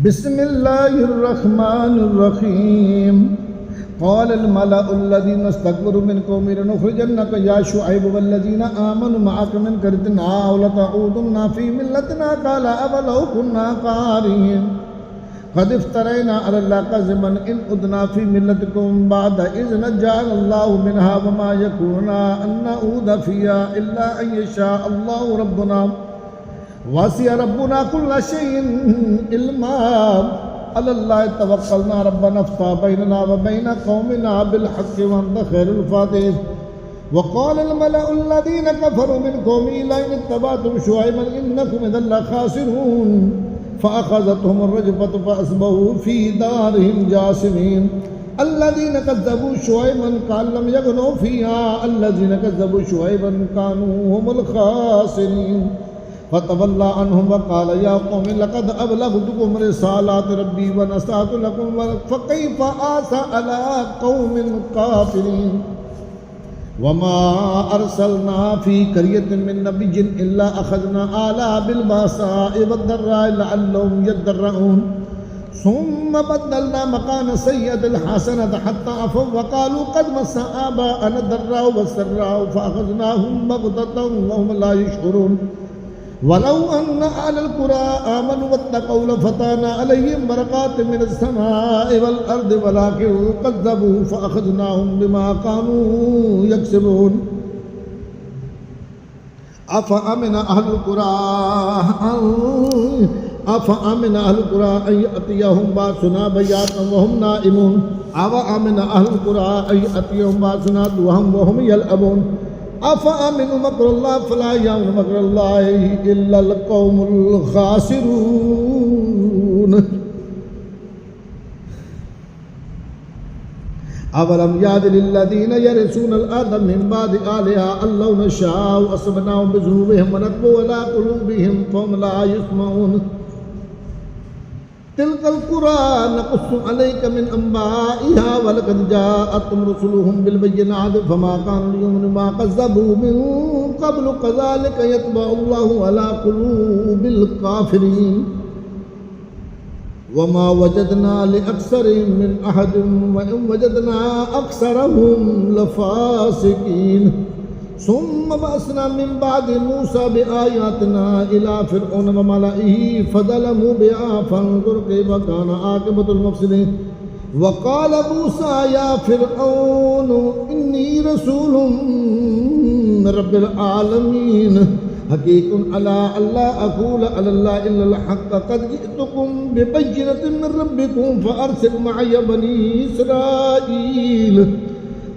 बिस्मिल्लाहिर्रहमानिर्रहीम क़ालल मलअुल्लज़ीना इस्तकबरू मिन क़ौमी लनुख़रिजन्नका या शुअैब वल्लज़ीना आमनू मअका मिन क़रयतिना अव लतऊदुन्ना फ़ी मिल्लतिना क़ाल अवलौ कुन्ना क़ारिन क़द इफ़्तरैना अलल्लाहि कज़िबन इन उदना फ़ी मिल्लतिकुम बअद इज़ नज्जानल्लाहु मिनहा वमा यकूनु अन नऊद फ़ीहा इल्ला अन यशा अल्लाहु रब्बुना वसिअ रब्बुना कुल्ला शैइन इल्मा अलल्लाहि तवक्कलना रब्बना इफ्तह बैनना व बैन कौमिना बिल हक़्क़ि व अंत खैरुल फ़ातिहीन वक़ालल मलअुल्लज़ीना कफ़रू मिन क़ौमिही लइन इत्तबअतुम शुअैबन इन्नकुम इज़्ज़न लख़ासिरून फ़अख़ज़तहुमुर रजफ़तु फ़अस्बहू फ़ी दारिहिम जासिमीन अल्लज़ीना कज़्ज़बू शुअैबन कान लम यग़नू फ़ीहा अल्लज़ीना कज़्ज़बू शुअैबन कानू हुमुल ख़ासिरीन फ़तवल्ला अन्हुम वक़ाल या क़ौम लक़द अबलग़्तुकुम रिसालाति रब्बी व नसहतु लकुम फ़कैफ़ आसा अला क़ौमिन काफ़िरीन वमा अरसलना फ़ी क़रयतिन मिन नबिय्यिन इल्ला अख़ज़ना आलहा बिल बअसाइ वद्दर्राइ लअल्लहुम यद्दर्रऊन सुम्मा बद्दलना मकान सय्यिअतिल हसनत हत्ता अफ़व वक़ालू क़द मस्स आबाअना दर्राउ वस्सर्राउ फ़अख़ज़नाहुम बग़ततन व हुम ला यशऊरून वलौ अन्ना अहलल क़ुरा आमनू वत्तक़ौ लफ़तहना अलैहिम बरक़ातिम मिनस समाइ वल अर्दि वलाकिन कज़्ज़बू फ़अख़ज़नाहुम बिमा कानू यक्सिबून अफ़अमिन अहलुल क़ुरा अन यअतियहुम बासुना बयातन व हुम नाइमून अवअमिन अहलुल क़ुरा अन यअतियहुम बासुना दुहम व हुम यलअबून अफ़अमिनु मकरल्लाहि फ़ला यअमनु मकरल्लाहि इल्लल क़ौमुल ख़ासिरून अवलम याद लिल्लज़ीना यरिसूनल अर्द मिन बअदि अहलिहा अल्लौ नशाअु असबनाहुम बिज़ुनूबिहिम व नतबू अला क़ुलूबिहिम फ़हुम ला यस्मऊन तिल्कल क़ुरा नक़ुस्सु अलैका मिन अंबाइहा व लक़द जाअतहुम रुसुलुहुम बिल बय्यिनाति फमा कानू लियु'मिनू बिमा कज़्ज़बू मिन क़ब्लु कज़ालिका यत्बअुल्लाहु अला क़ुलूबिल काफ़िरीन वमा वजदना लिअक्सरिहिम मिन अहदिन व इन वजदना अक्सरहुम लफ़ासिकीन सुम्मा बअसना मिन बअदि मूसा बिआयातिना इला फ़िरऔन व मलइही फ़ज़लमू बिहा फ़न्ज़ुर कैफ़ कान आक़िबतुल मुफ़्सिदीन वक़ाल मूसा या फ़िरऔन इन्नी रसूलुम मिन रब्बिल आलमीन हक़ीक़ुन अला अल्ला अक़ूल अलल्लाहि इल्लल हक़्क़ क़द जि'तुकुम बिबय्यिनतिन मिन रब्बिकुम फ़अरसिल मअय बनी इस्राईल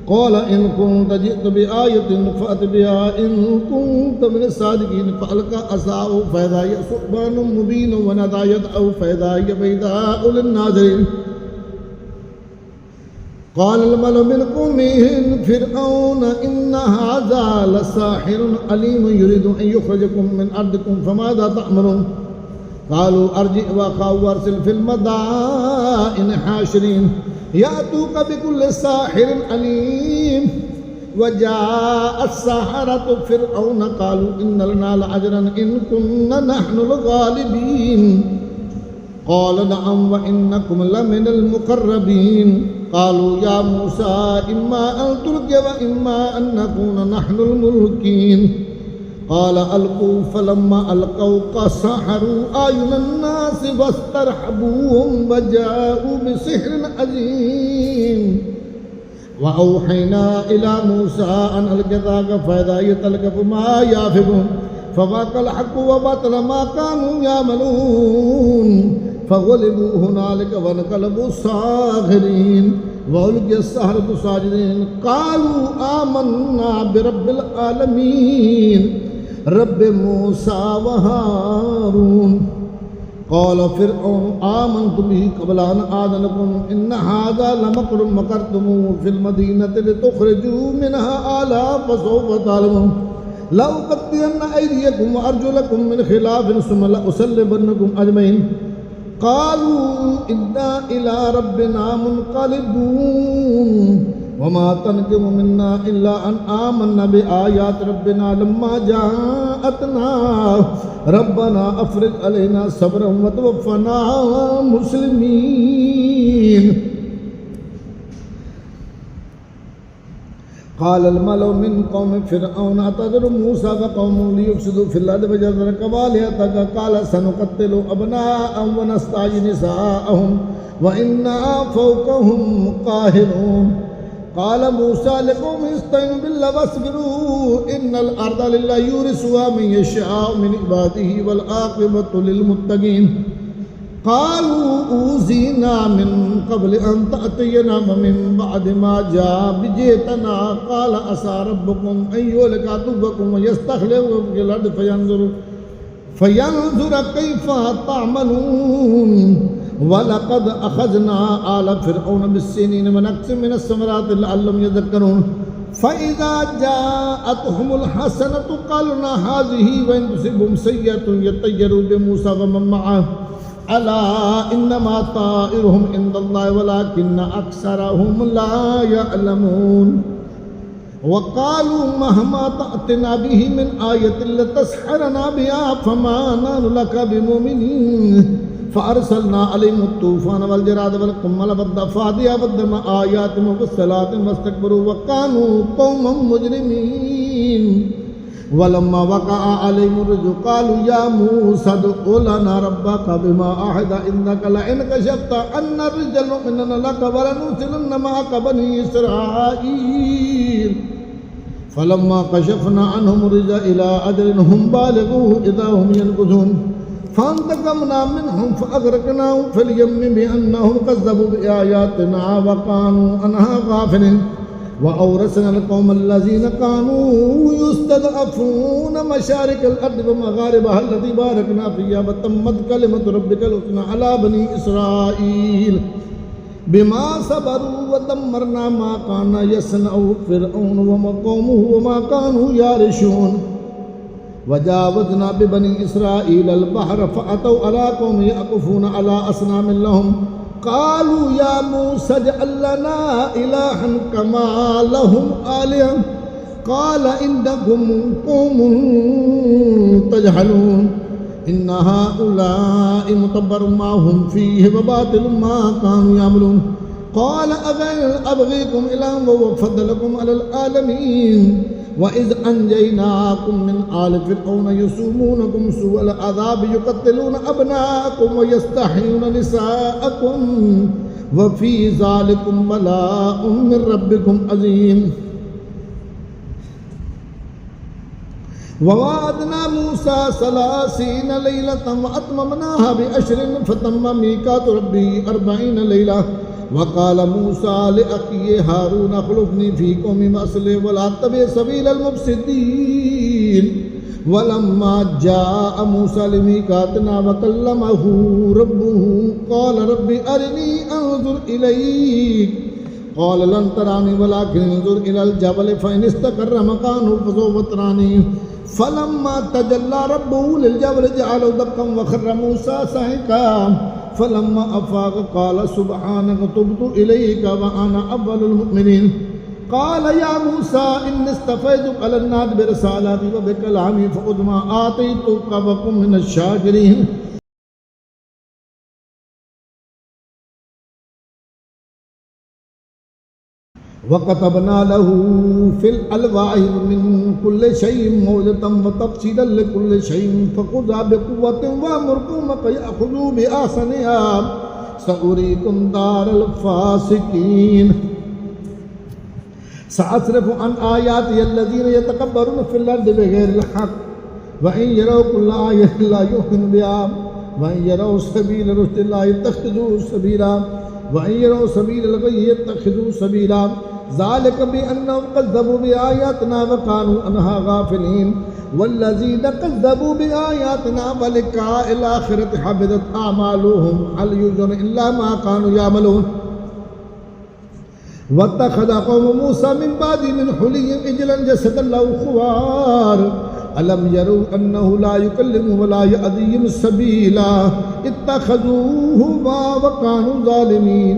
क़ाल इन कुन्त जि'त बिआयतिन फ़अत बिहा इन कुन्त मिनस सादिक़ीन फ़अल्क़ा असाहु फ़इज़ा हिय सुब्हानुम मुबीन व नज़अ यदहु फ़इज़ा हिय बैज़ाउ लिन्नाज़िरीन क़ालल मलअु मिन क़ौमिही फ़िरऔन इन्न हाज़ा लसाहिरुन अलीम युरीदु अन युख़्रिजकुम मिन अर्दिकुम फ़माज़ा तअमुरून क़ालू अर्जिअ वअख़ाहु वअरसिल फ़िल मदाइनि हाशिरीन यातूका बिकुल्लि साहिरिन अलीम वजाअ अस्सहरतु फ़िरऔन क़ालू इन्न लना लअजरन इन कुन्ना नहनुल ग़ालिबीन क़ाल नअम व इन्नकुम लमिनल मुक़र्रबीन क़ालू या मूसा इम्मा अन तुल्क़िय व इम्मा अन नकूना नहनुल मुल्क़ीन क़ाल अल्क़ू फ़लम्मा अलक़ौ क़सहरू अयुनन नासि वस्तरहबूहुम वजाऊ बिसिहरिन अज़ीम व औहैना इला मूसा अन अलक़ि असाक फ़इज़ा हिय तल्क़फ़ु मा याफ़िकून फ़वक़अल हक़्क़ु व बतल मा कानू यअमलून फ़ग़ुलिबू हुनालिक वन्क़लबू साग़िरीन व उल्क़िय अस्सहरतु साजिदीन क़ालू आमन्ना बिरब्बिल आलमीन रब्बि मूसा व हारून क़ाल फ़िरऔन आमन्तु बिही क़ब्ल अन आज़न लकुम इन्न हाज़ा लमकरुम मकरतुमूहु फ़िल मदीनति लितुख़्रिजू मिनहा अहलहा फ़सौफ़ तअलमून लअक़त्तिअन्ना अयदियकुम व अर्जुलकुम मिन ख़िलाफ़िन सुम्मा लअुसल्लिबन्नकुम अजमईन क़ालू इन्ना इला रब्बिना मुन्क़लिबून वमा तनकिमु मिन्ना इल्ला अन आमन्ना बिआयाति रब्बिना लम्मा जाअतना रब्बना अफ्रिग अलैना सब्रन व तवफ्फना मुस्लिमीन। क़ाल अल-मलउ मिन क़ौमि फ़िरऔन अतज़रु मूसा व क़ौमहु लियुफ़्सिदू फ़िल अर्दि व यज़रअक व लियहलिका क़ाल सनुक़त्तिलु अब्नाअहुम व नस्तहयी निसाअहुम व इन्ना फ़ौक़हुम क़ाहिरून। क़ाल मूसा लिक़ौमिही इस्तईनु बिल्लाहि वस्बिरू इन्नल अर्ज़ लिल्लाहि यूरिसुहा मन यशाअ मिन इबादिही वल आक़िबतु लिल मुत्तक़ीन। क़ालू ऊज़ीना मिन क़ब्ल अन तअतियना व मिन बअदि मा जिअतना क़ाल असा रब्बुकुम अन युहलिका अदुव्वकुम व यस्तख़्लिफ़कुम फ़िल अर्दि फ़यंज़ुर कैफ़ तअमलून। वलक़द अख़ज़ना आल फ़िरऔन बिस्सिनीन व नक़्सिम मिनस समराति लअल्लहुम यज़क्करून। फ़इज़ा जाअतहुमुल हसनतु क़ालू हाज़िही व इन तुसिबहुम सय्यअतुन यतय्यरू बिमूसा व मन मअहु अला इन्नमा ताइरुहुम इंदल्लाहि वलाकिन्न अक्सरहुम ला यअलमून। वक़ालू महमा तअतिना बिही मिन आयतिन लतस्हरना बिहा फमा नहनु लका बिमुमिनीन। फ़अरसलना अलैहिम तूफ़ान वल जराद वल क़ुम्मल वद्दफ़ादिया वद्दम आयातिन मुफ़स्सलातिन वस्तकबरू व कानू क़ौमम मुजरिमीन। वलम्मा वक़अ अलैहिमुर रिज्ज़ु क़ालू या मूसा उद्'उ लना रब्बका बिमा अहदा इन्नका लइन कशफ़्ता अन्ना रिज्जा नु'मिनन्ना लका व लनुरसिलन्ना मअका बनी इसराईल। फलम्मा कशफ़ना अन्हुम रिज्ज़ा इला अजलिन हुम बालिगूहु इज़ा हुम यनकुसून। फ़अंतक़मना मिनहुम फ़अग़रक़नाहुम फ़िल यम्मि बिअन्नहुम कज़्ज़बू बिआयातिना व कानू अन्हा गाफ़िलीन। व औरसना अल-क़ौमल लज़ीना कानू युस्तज़अफ़ून मशारिक़ल अर्दि व मग़ारिबहा अल्लती बारकना फ़ीहा व तम्मत कलिमतु रब्बिकल हुस्ना अला बनी इसराईल बिमा सबरू व दम्मरना मा काना यसनअु फ़िरऔन व क़ौमुहु व मा कानू यारिशून। वजावज़ना बिबनी इसराईल अल-बहर फ़अतौ अला क़ौमिन यअकुफ़ून अला असनामिन लहुम क़ालू या मूसा इजअल लना इलाहन कमा लहुम आलिह क़ाल इन्नकुम क़ौमुन तजहलून। इन्न हाउलाइ मुतब्बरुम मा हुम फ़ीहि व बातिलुम मा कानू यअमलून। क़ाल अग़ैरा अब्ग़ीकुम इलाहन व हुव फ़द्दलकुम अलल आलमीन। व इज़ अंजयनाकुम मिन आल फ़िरऔन यसुमूनकुम सूअल अज़ाब युक़त्तिलून अब्नाअकुम व यस्तहय्यून निसाअकुम व फ़ी ज़ालिकुम बलाउम मिन रब्बिकुम अज़ीम। ववाअदना मूसा सलासीन लैलतन व अतममनाहा बिअश्रिन फ़तम्म मीक़ातु रब्बिही अर्बईन लैला। वक़ाल मूसा लिअख़ीहि हारून अख़्लुफ़नी फ़ी क़ौमी वअस्लिह वला तत्तबि सबीलल मुफ़्सिदीन। वलम्मा जाअ मूसा लिमीक़ातिना व कल्लमहु रब्बुहु क़ाल रब्बि अरिनी अंज़ुर इलैक क़ाल लन तरानी वलाकिन इंज़ुर इलल जबल फ़इन इस्तक़र्र मकानहु फ़सौफ़ तरानी। फलम्मा तजल्ला रब्बुहु लिल-जबल जअलहु दक्कन व ख़र्र मूसा साइक़ा। फलम्मा अफ़ाक़ क़ाल सुब्हानक तुब्तु इलैका व अना अव्वलुल मुअमिनीन। क़ाल या मूसा इन्नी इस्तफ़ैतुका अलन्नास बिरिसालाती व बिकलामी फ़ख़ुज़ मा आतैतुका व कुन मिनश शाकिरीन। वकतबना लहू फ़िल अलवाहि मिन कुल्लि शैइन मौइज़तन व तफ़सीलन लिकुल्लि शैइन फ़ख़ुज़हा बिक़ुव्वतिन वअमुर क़ौमक यअख़ुज़ू बिअहसनिहा सउरीकुम दारल फ़ासिक़ीन। सअस्रिफ़ु अन आयाति अल्लज़ीना यतकब्बरूना फ़िल अर्दि बिग़ैरिल हक़्क़ व इन यरौ कुल्ल आयतिन ला युमिनू बिहा व इन यरौ सबील रुश्दि ला यत्तख़िज़ूहु सबीला व इन यरौ सबीलल ग़य्यि यत्तख़िज़ूहु सबीला। ज़ालिक बिअन्नहुम कज़्ज़बू बिआयातिना व कानू अन्हा गाफ़िलीन। वल्लज़ीना कज़्ज़बू बिआयातिना व लिक़ाइल आख़िरति हबितत अअमालुहुम हल युजज़ौना इल्ला मा कानू यअमलून। वत्तख़ज़ क़ौमु मूसा मिन बअदिही मिन हुलिय्यिहिम इजलन जसदन लहू ख़ुवार अलम यरौ अन्नहु ला युकल्लिमुहुम व ला यहदीहिम सबीला इत्तख़ज़ूहु व कानू ज़ालिमीन।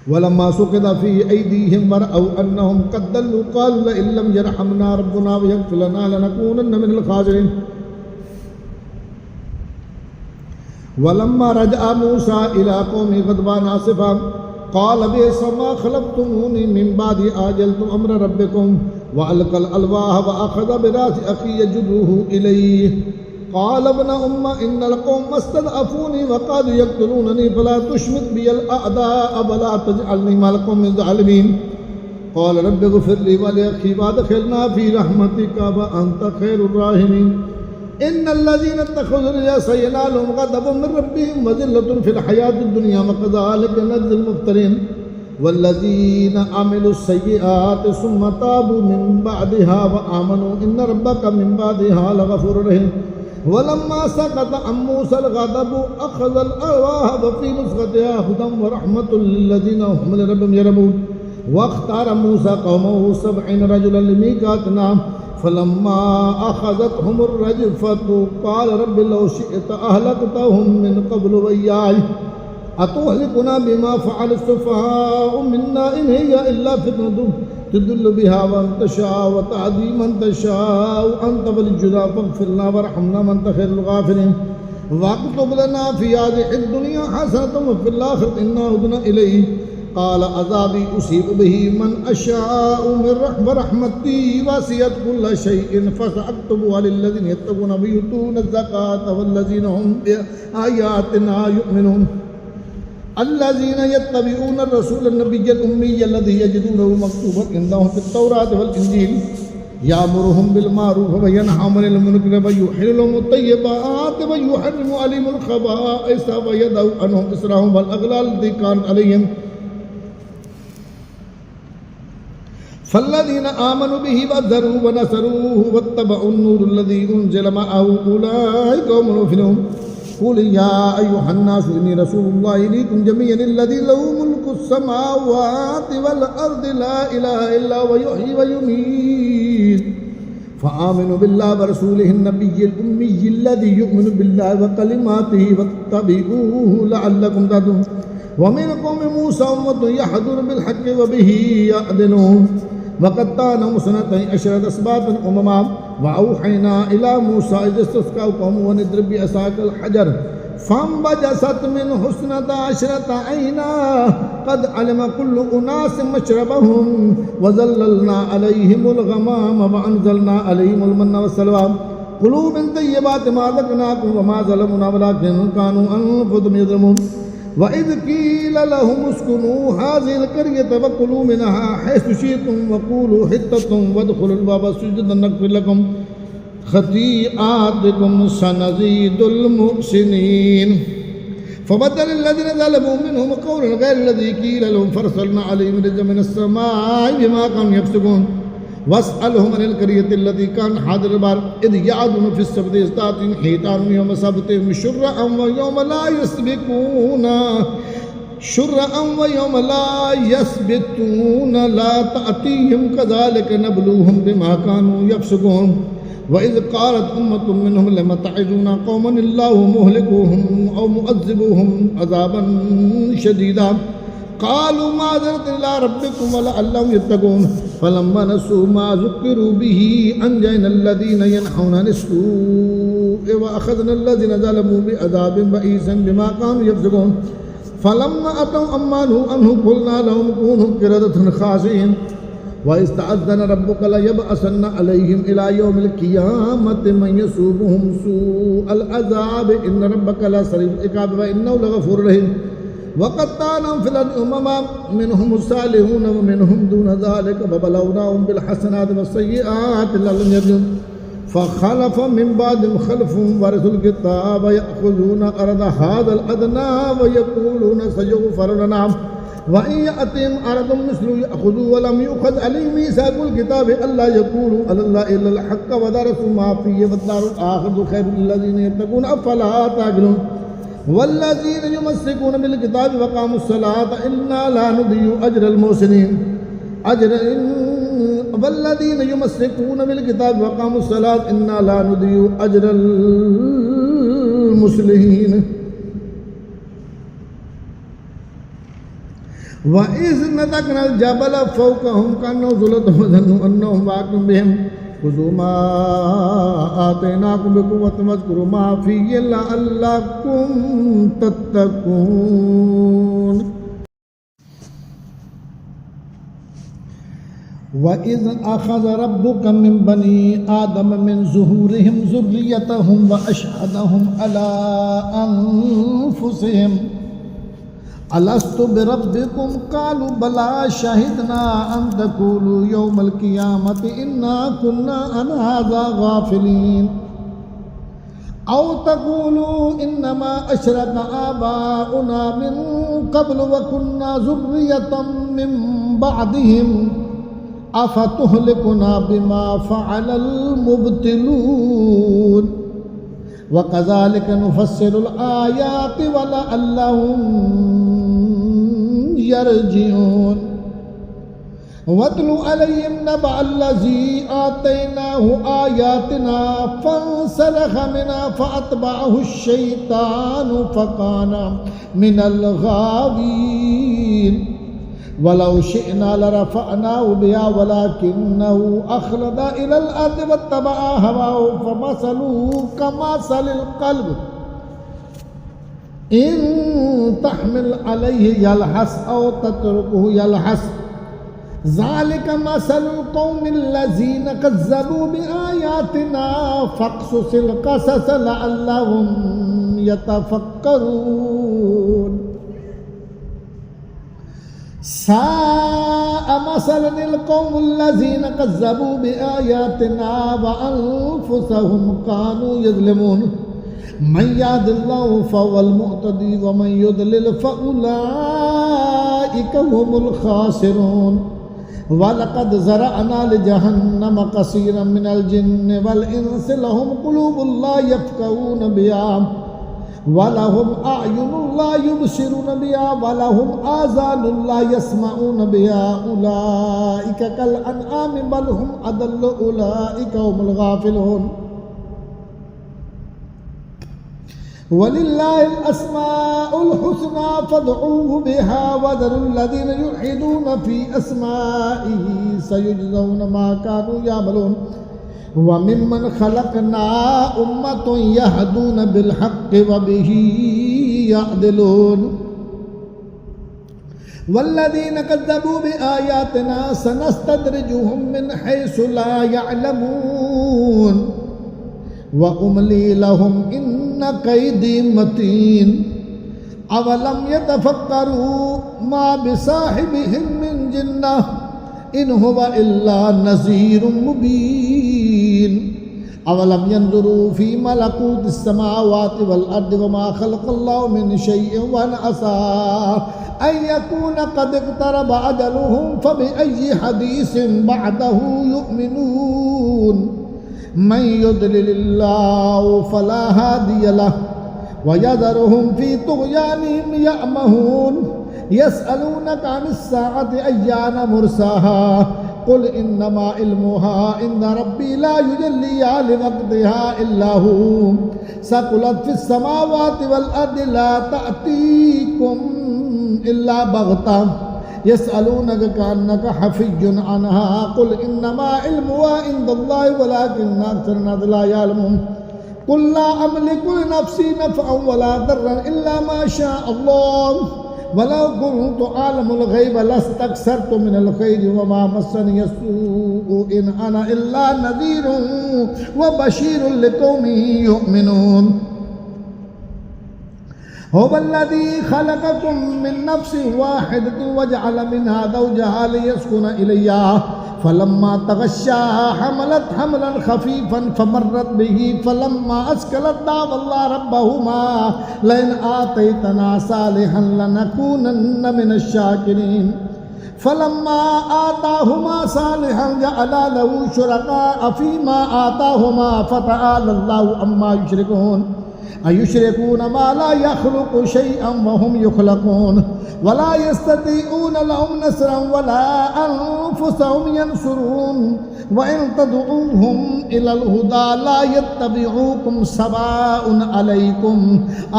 वलम्मा सुक़िता फ़ी अयदीहिम वरअव अन्नहुम क़द दल्लू क़ालू लइन लम यरहमना रब्बुना वयग़फ़िर लना लनकूनन्न मिनल ख़ासिरीन। वलम्मा रजअ मूसा इला क़ौमिही ग़ज़बान आसिफ़ा क़ाल बि'सा मा ख़लफ़्तुमूनी मिन बअदी अजलतुम अम्र रब्बिकुम वअल्क़ल अलवाह वअख़ज़ बिरासि अख़ी यजरुहु इलैहि क़ाल इब्न उम्मा इन्नल क़ौम इस्तज़अफ़ूनी वक़ादू यक़्तुलूननी फ़ला तुशमित बियल अअदाअ वला तजअलनी मअल क़ौमिज़ ज़ालिमीन। क़ाल रब्बिग़फ़िर ली वलिअख़ी वअदख़िलना फ़ी रहमतिक व अंत खैरुर राहिमीन। इन्नल्लज़ीना इत्तख़ज़ू रिजसा यनालुहुम ग़ज़बुम मिन रब्बिहिम व ज़िल्लतुन फ़िल हयातिद दुनिया व कज़ालिका नजज़िल मुफ़्तरीन। वल्लज़ीना अमिलुस सय्यिआति सुम्मा ताबू मिन बअदिहा व आमनू इन्न रब्बका मिन बअदिहा लग़फूरुर रहीम। वलम्मा सकता अन मूसल ग़ज़बु अख़ज़ल अलवाह व फ़ी नुस्ख़तिहा हुदन व रहमतुल लिल्लज़ीना हुम लिरब्बिहिम यरहबून। वख्तार मूसा क़ौमहु 70 रजुलन लिमीक़ातिना फलम्मा अख़ज़तहुमुर रजफ़तु क़ाल रब्बि लौ शि'ता अहलक्तहुम मिन क़ब्लु व इय्याय अतुहलिकुना बिमा फ़अल सुफ़हाअ मिन्ना इन हिय इल्ला फ़ितनतुन तुदिल्लु बिहा मन तशाअ व तहदी मन तशाअ अंत वलियुना फ़ग़फ़िर लना वरहमना व अंत खैरुल ग़ाफ़िरीन। वक्तुब लना फ़ी हाज़िहिद दुनिया हसनतन व फ़िल आख़िरति इन्ना हुदना इलैहि क़ाल अज़ाबी उसीबु बिही मन अशाअ मिन रहमती वसिअत कुल्ल शैइन फ़सअक्तुबुहा लिल्लज़ीना यत्तक़ूना व यु'तूना ज़काता वल्लज़ीना हुम बिआयातिना यु'मिनून। अल्लज़ीना यत्तबिऊना रसूलन नबिय्यल उम्मिय्यल लज़ी यजिदूनहु मक्तूबन इंदहुम फ़ित-तौरात वल इंजील यामुरुहुम बिल मारूफ व यनहाहुम अनिल मुनकर व युहिल्लु लहुमुत तय्यिबात व युहर्रिमु अलैहिमुल ख़बाइस व यदउ अन्हुम इसरहum वल अग़लाल लती कानत अलैहिम फल्लज़ीना आमनू बिही वज़्ज़रूहु व नसरूहु वत्तबअुन नूरल लज़ी उनज़िला मअहु उलाइका हुमुल मुफ़्लिहून। क़ुल या अय्युहन नासु इन्नी रसूलुल्लाहि इलैकुम जमीअन अल्लज़ी लहु मुल्कुस समावाति वल अर्दि ला इलाहा इल्ला हुवा युह्यी व युमीत फ़आमिनू बिल्लाहि व रसूलिहिन नबिय्यिल उम्मिय्यिल लज़ी यु'मिनु बिल्लाहि व कलिमातिही वत्तबिऊहु लअल्लकुम तहतदून। व मिन क़ौमि मूसा उम्मतुन यहदूना बिल हक़्क़ि व बिही यअदिलून वक़द कानहुम इसनतै अशरत असबातन उममा व औहयना इला मूसा इज़ इस्तस्क़ा क़ौमुहु अन इज़रिब बिअसाकल हजर फ़ंबजसत मिन्हु इस्नता अशरता ऐना क़द अलिम कुल्लु उनासिन मशरबहुम व ज़ल्ललना अलैहिमुल ग़माम व अंज़लना अलैहिमुल मन्ना वस्सलवा कुलू मिन तय्यिबाति मा रज़क़नाकुम व मा ज़लमूना वलाकिन कानू अनफ़ुसहुम यज़लिमून। वइज़ क़ील लहुम उस्कुनू हाज़िहिल क़र्यत व कुलू मिनहा हैसु शि'तुम व क़ूलू हित्ततुन वदख़ुलुल बाबा सुज्जदन नग़फ़िर लकुम ख़तीआतिकुम सनज़ीदुल मुहसिनीन। फ़बद्दलल्लज़ीना ज़लमू मिन्हुम क़ौलन ग़ैरल्लज़ी क़ील लहुम फ़अरसलना अलैहिम रिजज़न मिनस्समाइ बिमा कानू यफ़्सुक़ून। वस्अलहुम अनिल क़र्यतिल्लती कानत हादिरल बहर इज़ यअदूना फ़िस्सब्ति इज़ ताअतीहिम हितानुहुम यौम सब्तिहिम शुर्अन व यौम ला यस्बितूना ला ताअतीहिम कज़ालिका नब्लूहुम बिमा कानू यफ़्सुक़ून। वइज़ क़ालत उम्मतुम मिन्हुम लिम तअज़ूना क़ौमन अल्लाहु मुहलिकुहुम औ मुअज़्ज़िबुहुम अज़ाबन शदीदा क़ालू माअज़रतन इला रब्बिकुम लअल्लहुम यत्तक़ून। फलम्मा नसू मा ज़ुक्किरू बिही अंजयनल्लज़ीना यनहौना अनिस्सूअ व अख़ज़नल्लज़ीना ज़लमू बिअज़ाबिन बईसिन बिमा कानू यफ़्सुक़ून। फलम्मा अतौ अम्मा नहू अन्हु क़ुलना लहुम कूनू क़िरदतन ख़ासिईन। वइज़ तअज़्ज़न रब्बुका लयबअसन्ना अलैहिम इला यौमिल क़ियामति मन यसूमुहुम सूअल अज़ाब इन्न रब्बका लसरीउल इक़ाब व इन्नहु लग़फूरुर रहीम। वक़द कानहुम फ़िल अर्दि उममन मिनहुमुस सालिहून व मिनहुम दून ज़ालिका वबलवनाहुम बिल हसनाति वस्सय्यिआति लअल्लहुम यरजिऊन। फ़ख़लफ़ मिन बअदिहिम ख़ल्फ़ुन वरिसूल किताब यअख़ुज़ूना अर्ज़ हाज़ल अदना व यक़ूलूना सयुग़फ़रु लना व इन यअतिहिम अर्ज़ुन मिस्लुहु यअख़ुज़ूहु व लम युख़ज़ अलैहिम मीसाक़ुल किताबि अल्ला यक़ूलू अलल्लाहि इल्लल हक़्क़ व दरसू मा फ़ीहि वद्दारुल आख़िरतु ख़ैरुल लिल्लज़ीना यत्तक़ून अफ़ला तअक़िलून। वल्लज़ीना युमस्सिकूना बिल किताबि व अक़ामुस्सलाता इन्ना ला नुज़ीअु अजरल मुहसिनीन। वल्लज़ीना युमस्सिकूना बिल किताबि व अक़ामुस्सलाता इन्ना ला नुज़ीअु अजरल मुस्लिहीन। वइज़ नतक़नल जबल फ़ौक़हुम कअन्नहु ज़ुल्लतुन वज़न्नु अन्नहु वाक़िउन बिहिम ख़ुज़ू मा आतैनाकुम बिक़ुव्वतिन वज़्कुरू मा फ़ीहि लअल्लकुम तत्तक़ून। वइज़ अख़ज़ रब्बुक मिन बनी आदम मिन ज़ुहूरिहिम ज़ुर्रियतहुम व अशहदहुम अला अनफुसिहिम अलस्तु बिरब्बिकुम क़ालू बला शहिदना अन तक़ूलू यौमल क़ियामति इन्ना कुन्ना अन हाज़ा गाफ़िलीन औ तक़ूलू इन्नमा अशरक आबाउना मिन क़ब्ल व कुन्ना ज़ुर्रियतम मिन बअदिहिम अफ़तुहलिकुना बिमा फ़अलल मुब्तिलून व कज़ालिक नुफ़स्सिलुल आयाति व लअल्लहुम यरजिऊन। वत्लु अलैहिम नबअल्लज़ी आतैनाहु आयातिना फ़ंसलख़ मिन्हा फ़अतबअहु श्शैतानु फ़काना मिनल गावीन। वलौ शिअना लरफ़अनाहु बिहा वलाकिन्नहु अख़लदा इलल अर्दि वत्तबअ हवाहु फ़मसलुहु कमसलिल क़ल्ब इन तहमिल अलैहि यलहस औ तत्रुकहु यलहस ज़ालिका मसलुल क़ौमिल्लज़ीना कज़्ज़बू बिआयातिना फ़क़्सुसिल क़सस लअल्लहुम यतफ़क्करून। साअ मसलनिल क़ौमुल्लज़ीना कज़्ज़बू बिआयातिना व अनफ़ुसहुम कानू यज़लिमून। मन यहदिल्लाहु फ़हुवल मुहतदी व मन युद्लिल फ़उलाइका हुमुल ख़ासिरून। वलक़द ज़रअना लिजहन्नम कसीरम मिनल जिन्नि वल इंसि लहुम क़ुलूबुन ला यफ़क़हून बिहा वलहुम अअयुनुन ला युबसिरून बिहा वलहुम आज़ानुन ला यस्मऊन बिहा उलाइका कल अनआमि बल हुम अदल्लु उलाइका हुमुल गाफ़िलून। वलिल्लाहिल अस्माउल हुस्ना फ़दऊहु बिहा वज़रुल्लज़ीना युल्हिदून फ़ी अस्माइही सयुजज़ौना मा कानू यअमलून। व मिम्मन ख़लक़ना उम्मतुन यहदून बिल हक़्क़ि व बिही यअदिलून। वल्लज़ीना कज़्ज़बू बिआयातिना सनस्तद्रिजुहुम मिन हैसु ला यअलमून व उमली लहुम इन्न कैदी मतीन। अवलम यतफ़क्करू मा बिसाहिबिहिम मिन जिन्नह इन हुवा इल्ला नज़ीरुम मुबीन। अवलम यंज़ुरू फ़ी मलकूतिस समावाति वल अर्दि व मा ख़लक़ल्लाहु मिन शैइन व अन असा अन यकूना क़द इक़्तरब अजलुहुम फ़बिअय्यि हदीसिन बअदहु युमिनून। मन युद्लिलिल्लाहु फ़ला हादिय लहु व यज़रुहुम फ़ी तुग़यानिहिम यअमहून। यसअलूनका अनिस्साअति अय्याना मुरसाहा कुल इन्नमा इल्मुहा इंदा रब्बी ला युजल्लिहा लिवक़्तिहा इल्ला हु सक़ुलत फ़िस समावाति वल अर्दि ला तअतीकुम इल्ला बग़ता यसअलूनका कअन्नका हफ़िय्युन अन्हा कुल इन्नमा इल्मुहा इंदल्लाहि वलाकिन्न अक्सरन ला यअलमून। कुल ला अमलिकु लिनफ़्सी नफ़अन वला दर्रन इल्ला मा शा अल्लाह वलौ कुन्तु आलमुल ग़ैब लस्तक्सरतु मिनल ख़ैरि व मा मस्सनिय अस्सूअु इन अना इल्ला नज़ीरुन व बशीरुन लिक़ौमिन युमिनून। हुवल्लज़ी ख़लक़कुम मिन नफ़्सिन वाहिदतिन व जअल मिन्हा ज़ौजहा लियस्कुना इलैहा फलम्मा तग़श्शाहा हमलत हमलन ख़फ़ीफ़न फ़मर्रत बिही फलम्मा अस्कलत दावल्लाह रब्बहुमा लइन आतैतना सालिहन लनकूनन्न मिनश शाकिरीन। फलम्मा आताहुमा सालिहन जअला लहु शुरका फ़ीमा आताहुमा फ़तआला अल्लाहु अम्मा युश्रिकून। अयुश्रिकून मा ला यख्लुकु शैअन व हुम युख्लकून वला यस्ततीऊन लहुम नस्रन वला अनफुसहुम यंसुरून व इन तदऊहुम इलल हुदा ला यत्तबिऊकुम सवाउन अलैकुम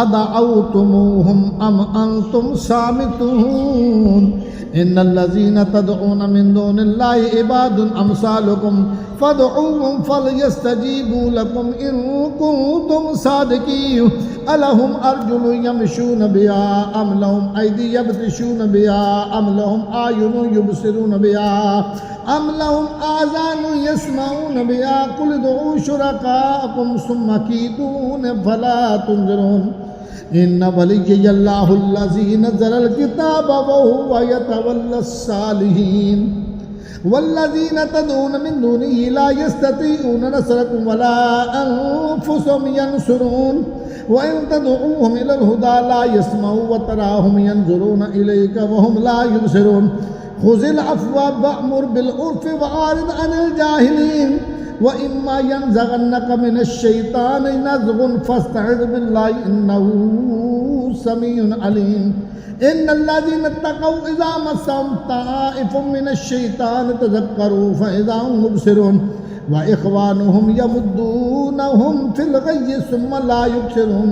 अदअउतुमुहुम अम अंतुम सामितून इन्नल्लज़ीना तदऊन मिन दूनिल्लाहि इबादुन अमसालुकुम फदऊहुम फलयस्तजीबू लकुम इन कुंतुम सादिकीन अलहुम अर्जुलुन यमशून बिहा अम लहुम ऐदी यब्तिशून बिहा अम लहुम आयुनुन युबसिरून बिहा अम लहुम आज़ानुन यस्मऊन बिहा कुल दुऊ शुरकाअकुम सुम्मा कीदून फला तुनज़िरून इन्न वलिय्यल्लाहुल्लज़ी नज़्ज़लल किताब व हुवा यतवल्लस सालिहीन वल्लज़ीना तदऊन मिन दूनिही ला यस्ततीऊन नस्रकुम वला अनफुसहुम यंसुरून व इन तदऊहुम इलल हुदा ला यस्मऊ व तराहुम यंजुरून इलैका व हुम ला युबसिरून खुज़िल अफ़्वा वअमुर बिल उर्फ़ि वअरिद अनिल जाहिलीन व इम्मा यंज़गन्नका मिनश शैतानि नज़गुन फस्तइज़ बिल्लाहि इन्नहु समीउन अलीम इन्नल्लज़ीना तक़ौ इज़ा मस्सहुम ताइफ़ुम मिनश शैतानि तज़क्करू फ़इज़ा हुम मुबसिरून व इख़वानुहुम यमुद्दूनहुम फ़िल ग़य्यि सुम्मा ला युबसिरून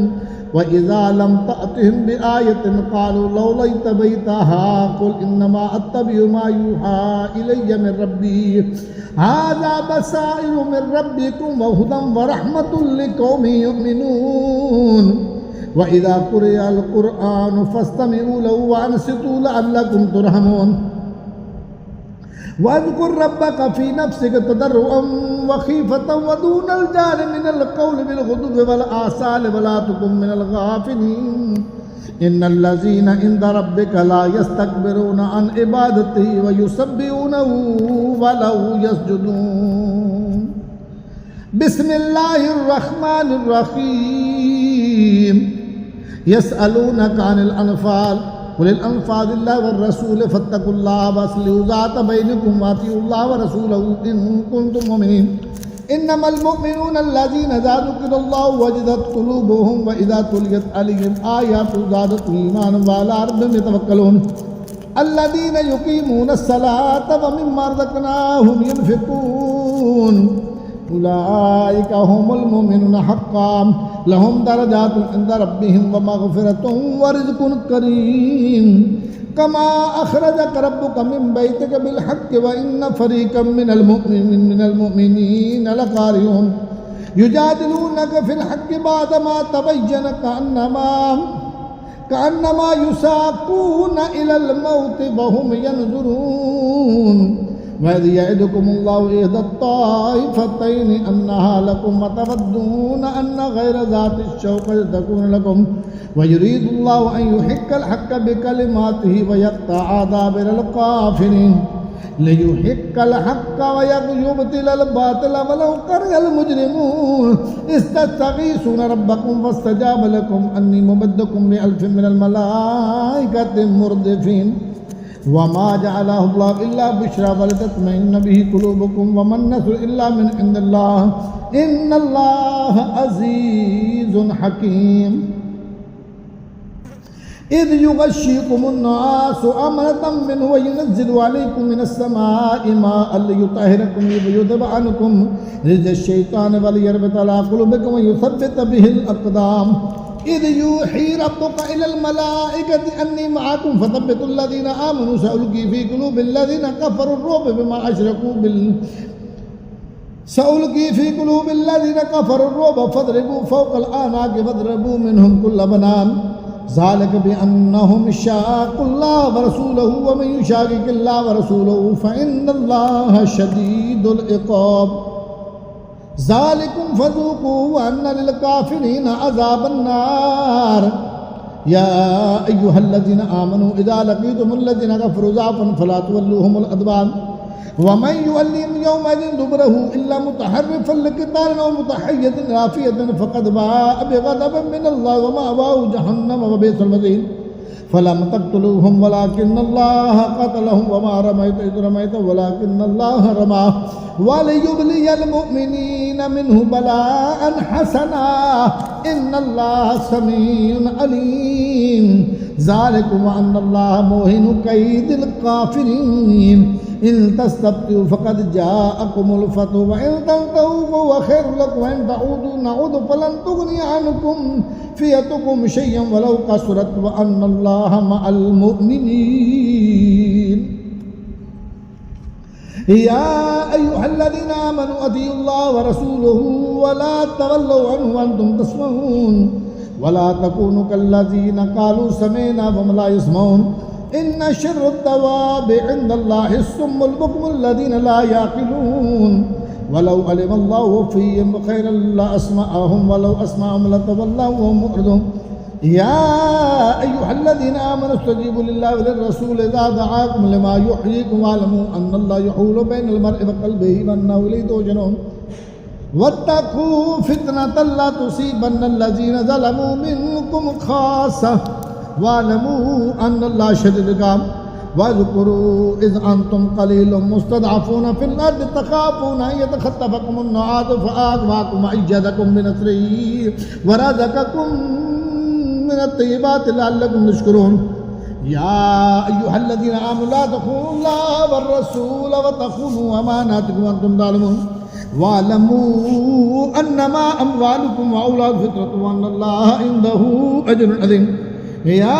व इज़ा लम तअतिहिम बिआयतिन क़ालू लौला इत्तबैतहा क़ुल इन्नमा अत्तबिउ मा यूहा इलय्य मिन रब्बी हाज़ा बसाइरु मिन रब्बिकुम व हुदन व रहमतुल लिक़ौमिन युमिनून व इज़ा क़ुरिअल क़ुरआनु फ़स्तमिऊ लहु व अंसितू लअल्लकुम तुरहमून वज़्कुर रब्बक फ़ी नफ़्सिक तदर्रुअन व ख़ीफ़तन व दूनल जाहरि मिनल क़ौलि बिल ग़ुदुव्वि वल आसाल वला तकुन मिनल गाफ़िलीन इन्नल्लज़ीना इंदा रब्बिका ला यस्तकबिरूना अन इबादतिही व युसब्बिहूनहु व लहु यसजुदून बिस्मिल्लाहिर रहमानिर रहीम यसअलूनका अनिल अनफ़ाल कुलिल अनफ़ालु लिल्लाहि वर रसूल फत्तकुल्लाह वअस्लिहू ज़ात बैनिकुम वातिउल्लाह व रसूलहू इन कुंतुम मुमिनीन इन्नमल मुमिनूना अल्लज़ीना इज़ा ज़ुकिरल्लाहु वजलत क़ुलूबुहुम व इज़ा तुलियत अलैहिम आयातुहु ज़ादतहुम ईमाना व अला रब्बिहिम यतवक्कलून अल्लज़ीना युक़ीमूनस सलाता व मिम्मा रज़क़नाहुम युनफ़िक़ून उलाइका हुमुल मुमिनूना हक़्क़न लहुम दरजातुन इंदा रब्बिहिम व मग़फ़िरतुन व रिज़्क़ुन करीम कमा अख़रजक रब्बुका मिन बैतिका बिल हक़्क़ि व इन्न फ़रीक़म मिनल मुमिनीना लकारिहून युजादिलूनका फ़िल हक़्क़ि बअदमा तबय्यन कअन्नमा युसाक़ूना इलल मौति व हुम यंज़ुरून वइज़ यइदुकुमुल्लाहु इहदा त्ताइफ़तैनि अन्नहा लकुम व तवद्दून अन्न ग़ैरा ज़ातिश शौक़ति तकून लकुम व युरीदुल्लाहु अन युहिक़्क़ल हक़्क़ बिकलिमातिही व यक़्तअ दाबिरल काफ़िरीन लियुहिक़्क़ल हक़्क़ व युबतिलल बातिल वलौ करिहल मुजरिमून इस्तग़ीसून रब्बकुम फ़स्तजाब लकुम अन्नी मुमद्दुकुम बिअल्फ़िन मिनल मलाइकति मुर्दिफ़ीन वमा जअलहु अल्लाहु इल्ला बुश्रा वलितत्मइन्न बिही क़ुलूबुकुम वमन नस्रु इल्ला मिन इंदिल्लाह इन्नल्लाह अज़ीज़ुन हकीम इज़ युग़श्शिकुमुन नुआसु अमनतम मिन्हु व युनज़्ज़िलु अलैकुम मिनस समाइ माअन लियुत्तहिरकुम वयुज़हिब अन्कुम रिजश शैतानि व लियरबिता अला क़ुलूबिकुम व युसब्बित बिहिल अक़दाम इद यूही रब्बुका इलल मलाइकति अन्नी मअकुम फथब्बितुल लज़ीना आमनू सउल्क़ी फ़ी क़ुलूबिल लज़ीना कफ़रुर रुब बिमा अशरकू बिल सउल्क़ी फ़ी क़ुलूबिल लज़ीना कफ़रुर रुब फ़adribू फ़ौक़ल अनाक़ि वद्रिबू मिनहुम कुल्ल बनान ज़ालिका बिअन्नहुम शाक़ुल्लाह व रसूलहू व मन युशाक़िक़िल्लाह व रसूलहू फ़इन्नल्लाह शदीदुल इक़ाब ज़ालिकुम फ़ज़ूक़ू व अन्न लिल काफ़िरीन अज़ाबन्नार या अय्युहल्लज़ीना आमनू इज़ा लक़ीतुमुल लज़ीना कफ़रू ज़हफ़न फ़ला तुवल्लूहुमुल अदबार व मन युवल्लिहिम यौमइज़िन दुबरहू इल्ला मुतहर्रिफ़न लिक़ितालिन अव मुतहय्यिज़न इला फ़ियतिन फ़क़द बाअ बिग़ज़बिन मिनल्लाहि व मअवाहु जहन्नम व बि'सल मसीर فلم تقتلوهم ولكن الله قتلهم وما رميت إذ رميت ولكن الله رمى وليبلي المؤمنين منه بلاء حسنا إن الله سميع عليم ذلكم وأن الله موهن كيد الكافرين إن تستفتوا فقد جاءكم الفتح وإن تنتهوا فهو خير لكم وإن تعودوا نعود فلن تغني عنكم فئتكم شيئا ولو كثرت وأن الله مع المؤمنين يا أيها الذين آمنوا أطيعوا الله ورسوله ولا تولوا عنه وأنتم تسمعون ولا تكونوا كالذين قالوا سمعنا وهم لا يسمعون إن شر الدواب عند الله الصم البكم الذين لا يعقلون ولو علم الله فيهم خيرا لأسمعهم ولو أسمعهم لتولوا وهم معرضون يا أيها الذين آمنوا استجيبوا لله وللرسول إذا دعاكم لما يحييكم واعلموا أن الله يحول بين المرء وقلبه وأنه إليه ترجعون واتقوا فتنة لا تصيبن الذين ظلموا منكم خاصة واعلموا أن الله شديد العقاب واذكروا إذ أنتم قليل مستضعفون في الأرض تخافون أن يتخطفكم النعاس فآواكم وأيدكم بنصره ورزقكم من الطيبات لعلكم تشكرون يا أيها الذين آمنوا لا تخونوا الله والرسول وتخونوا أماناتكم وأنتم تعلمون واعلموا أنما أموالكم وأولادكم فتنة وأن الله عنده أجر عظيم يا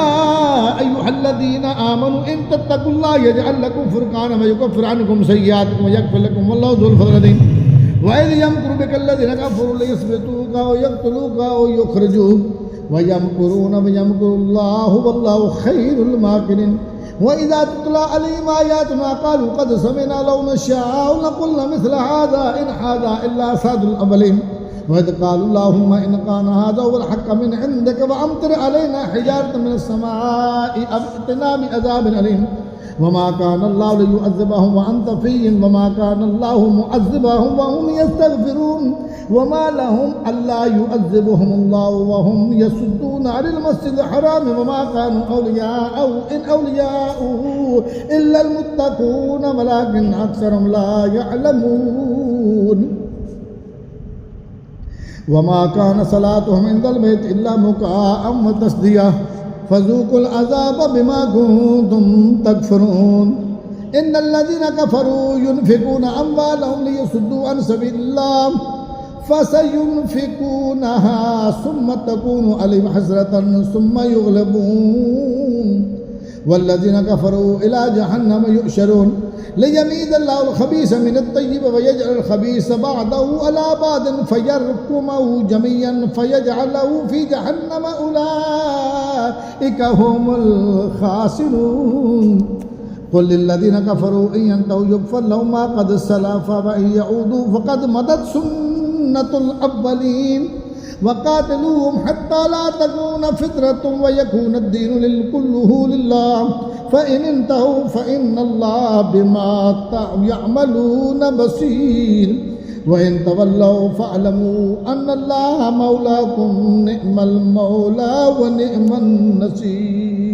أيها الذين آمنوا إن تتقوا الله يجعل لكم فرقانا ويكفر عنكم سيئاتكم ويغفر لكم والله ذو الفضل العظيم وإذ يمكر بك الذين كفروا ليثبتوك ويقتلوك ويخرجوك ويمكرون ويمكر الله والله خير الماكرين وإذا تتلى عليهم آياتنا قالوا قد سمعنا لو نشاء لقلنا مثل هذا إن هذا إلا أساطير الأولين وإذ قالوا اللهم إن كان هذا هو الحق من عندك فأمطر علينا حجارة من السماء أو ائتنا بعذاب أليم وما كان الله ليعذبهم وأنت فيهم وما كان الله معذبهم وهم يستغفرون وما لهم ألا يعذبهم الله وهم يصدون عن المسجد الحرام وما كانوا أولياءه إن أولياؤه إلا المتقون ولكن أكثرهم لا يعلمون وما كان صلاتهم عند البيت إلا مكاء وتصدية فذوقوا العذاب بما كنتم تكفرون إن الذين كفروا ينفقون أموالهم ليصدوا عن سبيل الله فسينفقونها ثم تكون عليهم حسرة ثم يغلبون والذين كفروا إلى جهنم يؤشرون ليميز الله الخبيث من الطيب ويجعل الخبيث بعضه على بعض فيركمه جميعا فيجعله في جهنم أولئك هم الخاسرون قل للذين كفروا إن ينتهوا يغفر لهم ما قد سلف وإن يعودوا فقد مضت سنة الأولين وقاتلوهم حتى لا تكون فتنة ويكون الدين كله لله فإن انتهوا فإن الله بما يعملون بصير وإن تولوا فاعلموا أن الله مولاكم نعم المولى ونعم النصير